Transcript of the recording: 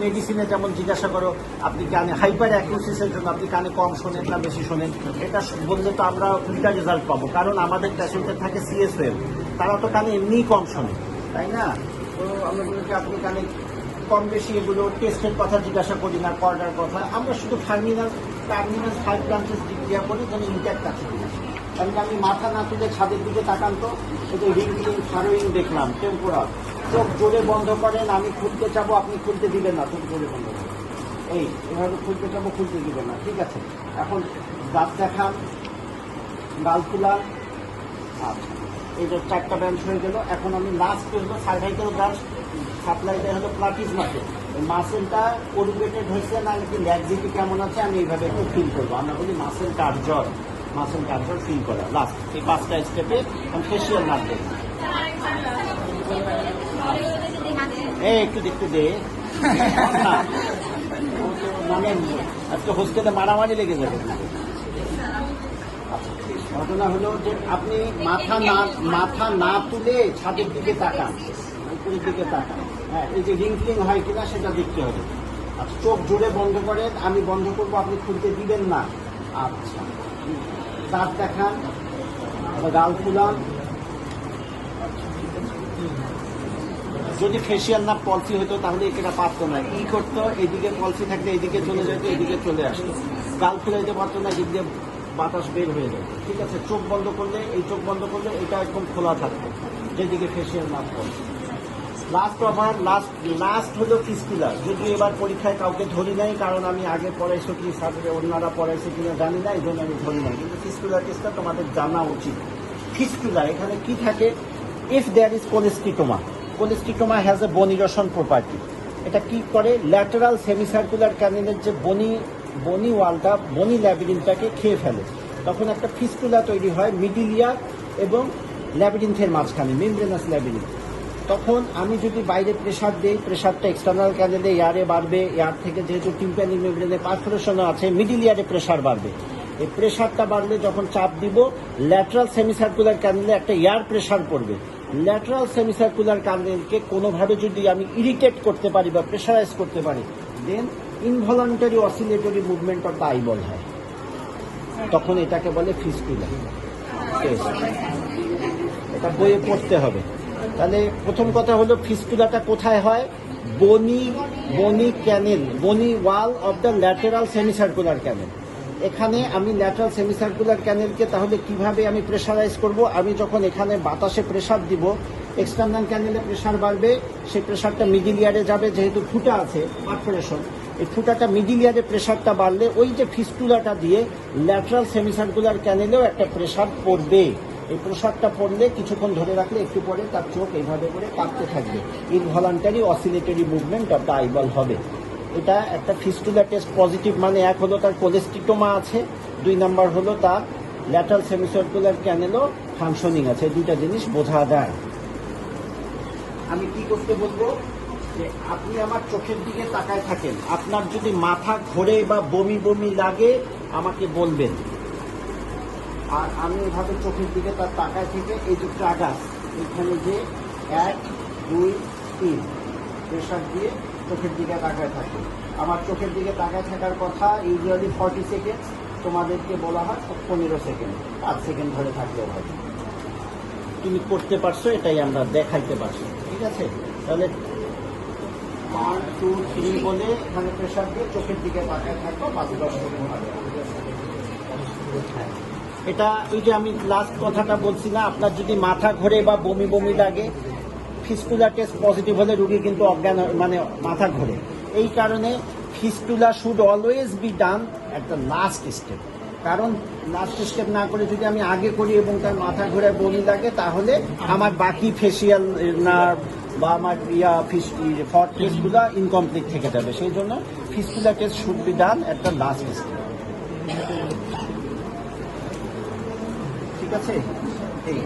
মেডিসিনে যেমন জিজ্ঞাসা করো আপনি কানে হাইপার অ্যাকুসিসের জন্য আপনি কানে কম শোনেন না বেশি শোনেন, এটা বললে তো আমরা উল্টা রেজাল্ট পাবো, কারণ আমাদের পেশেন্টের থাকে সিএস ওয়েভ, তারা তো কানে এমনিই কম শোনে, তাই না? তো আমরা বলি যে আপনি কানে কম বেশি এগুলো টেস্টের কথা জিজ্ঞাসা করি না, কর্ডার কথা, আমরা শুধু টার্মিনাল 5 ব্রাঞ্চেস ডিক্লিয়ার করি যেন ইনট্যাক্ট আছে কিনা। কারণ আমি মাথা না তুলে ছাদের দিকে তাকান তো, শুধু রিংলিং ফারোয়িং দেখলাম, টেম্পোরাল, চোখ জোরে বন্ধ করেন, আমি খুলতে চাবো আপনি খুলতে দিবেন না, চোখ জোরে বন্ধ করেন, এই এভাবে খুলতে চাবো খুলতে দিবেন না, ঠিক আছে? এখন দাঁত দেখান, গাল ফুলান, আচ্ছা এই যে 4টা ব্রাঞ্চ হয়ে গেল। এখন আমি লাস্ট হলো সার্ভাইকাল ব্রাঞ্চ, সাপ্লাই দেয় হলো প্লাটিজমাকে, এই মাসেলটা কোরুগেটেড হয়েছে না নাকি ল্যাক্সিটি কেমন আছে আমি এইভাবে একটু ফিল করবো। আমরা বলি মাসেল টার্জর, মাসেল টার্জর ফিল করা লাস্ট, এই 5টা স্টেপে আমি ফেসিয়াল নাম দেব। এই একটু দেখতে দে, মানে আজকে হোস্টেলে মারামারি লেগে যাবে। ঘটনা হলো যে আপনি মাথা না তুলে ছাদের দিকে তাকান, উপরের দিকে তাকান, হ্যাঁ এই যে রিংক্লিং হয় কিনা সেটা দেখতে হবে। আচ্ছা চোখ জোরে বন্ধ করেন, আমি বন্ধ করবো আপনি খুলতে দিবেন না। আচ্ছা দাঁত দেখান, গাল ফুলান, যদি ফেসিয়াল না পলসি হতো তাহলে এটা পারতো না, কি করতো এইদিকে পলসি থাকলে এইদিকে চলে যেত, এইদিকে চলে আসতো, গাল ফুলাইতে পারতো না, এদিক দিয়ে বাতাস বের হয়ে যাবে, ঠিক আছে? চোখ বন্ধ করলে এই চোখ বন্ধ করলে এটা একদম খোলা থাকতো যেদিকে ফেসিয়াল না পলসি। লাস্ট হলো ফিস্টুলা, যদি এবার পরীক্ষায় কাউকে ধরি নাই, কারণ আমি আগে পড়াইছো কি সাথে অন্যরা পড়াইছে কিনা জানি না, এই জন্য আমি ধরি নাই, কিন্তু ফিস্টুলা টেস্টটা তোমাদের জানা উচিত। ফিস্টুলা এখানে কি থাকে? If there is cholesteatoma, cholesteatoma has a bone erosion property. এটা কি করে? ল্যাটারাল সেমিসার্কুলার ক্যানেলের যে বনি ওয়ালটা, বনি ল্যাবিরিনটাকে খেয়ে ফেলে, তখন একটা ফিস্টুলা তৈরি হয় মিডিল ইয়ার এবং ল্যাবিরিনথের মাঝখানে, মেমব্রেনাস ল্যাবিরিন। তখন আমি যদি বাইরে প্রেসার দিই, প্রেসারটা এক্সটার্নাল ক্যানেলে এয়ারে বাড়বে, এয়ার থেকে যেহেতু টিম্প্যানিক মেমব্রেনে পারফোরেশনও আছে, মিডিল ইয়ারে প্রেসার বাড়বে। এই প্রেসারটা বাড়লে যখন চাপ দিব, ল্যাটারাল সেমিসার্কুলার ক্যানেলে একটা এয়ার প্রেসার পড়বে। ল্যাটারাল সেমিসার্কুলার ক্যানেলকে কোনোভাবে যদি আমি ইরিটেট করতে পারি বা প্রেসারাইজ করতে পারি, then involuntary oscillatory movement of the eyeball হয়, তখন এটাকে বলে ফিস্টুলা টেস্ট। এটা বইয়ে পড়তে হবে। তাহলে প্রথম কথা হলো ফিস্টুলাটা কোথায় হয়? বনি ক্যানেল, বনি ওয়াল অফ দ্য ল্যাটারাল সেমিসার্কুলার ক্যানেল। এখানে আমি ল্যাটারাল সেমিসার্কুলার ক্যানেলকে তাহলে কিভাবে আমি প্রেসারাইজ করব? আমি যখন এখানে বাতাসে প্রেসার দিব, এক্সটার্নাল ক্যানেলে প্রেসার বাড়বে, সেই প্রেসারটা মিডিল ইয়ারে যাবে, যেহেতু ফুটা আছে পারফোরেশন, এই ফুটাটা মিডিল ইয়ারে প্রেসারটা বাড়লে ওই যে ফিস্টুলাটা দিয়ে ল্যাটারাল সেমিসার্কুলার ক্যানেলেও একটা প্রেসার পড়বে। এই প্রেসারটা পড়লে কিছুক্ষণ ধরে রাখলে একটু পরে তার চোখ এইভাবে করে কাঁপতে থাকবে, involuntary oscillatory movement of the eyeball হবে। এটা একটা ফিস্টুলা টেস্ট পজিটিভ, মানে এক হলো তার কোলেস্টিটোমা আছে, 2 নাম্বার হলো তার ল্যাটারাল সেমিসার্কুলার ক্যানেলও ফাংশনিং আছে, দুইটা জিনিস বোঝা যায়। আমি কি করতে বলবো? যে আপনি আমার চোখের দিকে তাকায় থাকেন, আপনার যদি মাথা ঘোরে বা বমি বমি লাগে আমাকে বলবেন, আর আমি এভাবে চোখের দিকে তার তাকায় থেকে এই যে ট্রাগাস, এখানে যে 1 2 3 প্রেসার দিয়ে চোখের দিকে তাকায় থাকে। আমার চোখের দিকে তাকায় থাকার কথা ইউজুয়ালি 40 সেকেন্ড, তোমাদেরকে বলা হয় 15 সেকেন্ড, 5 সেকেন্ড ধরে থাকলেও হয়। তুমি করতে পারছো, এটাই আমরা দেখাইতে পারছি, ঠিক আছে? তাহলে 1 2 3 বলে এখানে প্রেসার দিয়ে চোখের দিকে তাকায় থাকবো 5-10 সেকেন্ড হবে। এটা ওই যে আমি লাস্ট কথাটা বলছি না, আপনার যদি মাথা ঘোরে বা বমি বমি লাগে, ফিস্টুলা টেস্ট পজিটিভ হলে রুগী কিন্তু অজ্ঞান, মানে মাথা ঘোরে। এই কারণে fistula should always be done at the last step, কারণ লাস্ট স্টেপ না করে যদি আমি আগে করি এবং তার মাথা ঘোরে বমি লাগে, তাহলে আমার বাকি ফেসিয়াল নার্ভ বা আমার ফট টেস্টগুলো ইনকমপ্লিট থেকে যাবে। সেই জন্য fistula test should be done at the last step, ঠিক আছে? এই